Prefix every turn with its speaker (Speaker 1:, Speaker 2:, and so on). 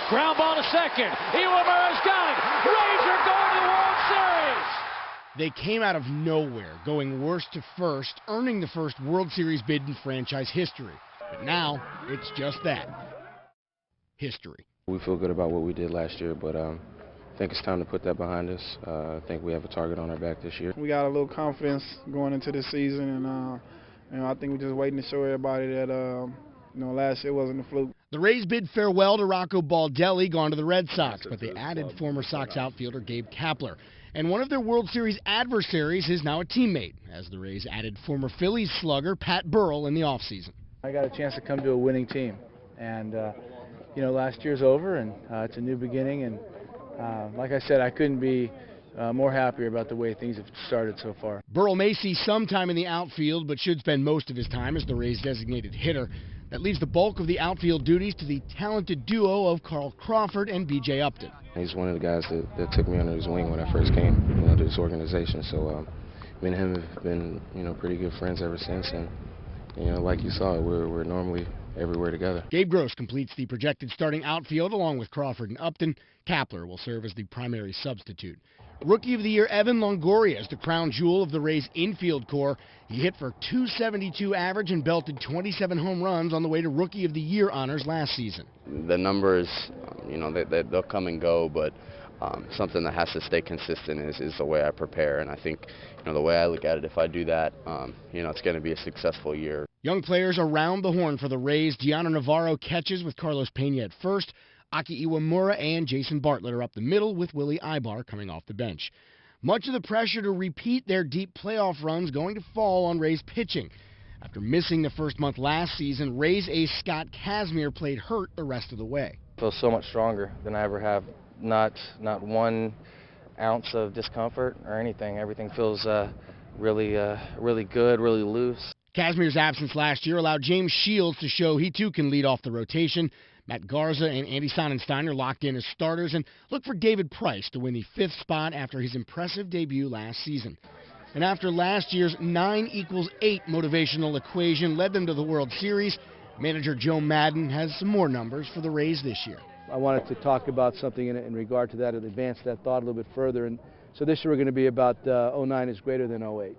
Speaker 1: Ground ball to second. Iwamura's got it. Rays are going to the World Series.
Speaker 2: They came out of nowhere, going worst to first, earning the first World Series bid in franchise history. But now, it's just that. History.
Speaker 3: We feel good about what we did last year, but I think it's time to put that behind us. I think we have a target on our back this year.
Speaker 4: We got a little confidence going into this season, and I think we're just waiting to show everybody that last year wasn't a fluke.
Speaker 2: The Rays bid farewell to Rocco Baldelli, gone to the Red Sox, but they added former Sox outfielder Gabe Kapler. And one of their World Series adversaries is now a teammate, as the Rays added former Phillies slugger Pat Burrell in the offseason.
Speaker 5: I got a chance to come to a winning team, and last year's over, and it's a new beginning, and like I said, I couldn't be more happier about the way things have started so far.
Speaker 2: Burrell may see some time in the outfield, but should spend most of his time as the Rays' designated hitter. That leaves the bulk of the outfield duties to the talented duo of Carl Crawford and B.J. Upton.
Speaker 3: He's one of the guys that took me under his wing when I first came to this organization. So me and him have been pretty good friends ever since. And like you saw, we're normally everywhere together.
Speaker 2: Gabe Gross completes the projected starting outfield along with Crawford and Upton. Kapler will serve as the primary substitute. Rookie of the Year Evan Longoria is the crown jewel of the Rays' infield core. He hit for .272 average and belted 27 home runs on the way to Rookie of the Year honors last season.
Speaker 6: The numbers, they'll come and go, but something that has to stay consistent is the way I prepare. And I think, the way I look at it, if I do that, it's going to be a successful year.
Speaker 2: Young players around the horn for the Rays. Gianna Navarro catches with Carlos Pena at first. Aki Iwamura and Jason Bartlett are up the middle, with Willie Ibar coming off the bench. Much of the pressure to repeat their deep playoff runs going to fall on Rays pitching. After missing the first month last season, Rays ace Scott Kazmir played hurt the rest of the way.
Speaker 5: I feel so much stronger than I ever have. Not 1 ounce of discomfort or anything. Everything feels really good, really loose.
Speaker 2: Kazmir's absence last year allowed James Shields to show he too can lead off the rotation. Matt Garza and Andy Sonnenstein are locked in as starters, and look for David Price to win the 5th spot after his impressive debut last season. And after last year's 9=8 motivational equation led them to the World Series, manager Joe Maddon has some more numbers for the Rays this year.
Speaker 5: I wanted to talk about something in regard to that and advance that thought a little bit further. And so this year we're going to be about 09 is greater than 08.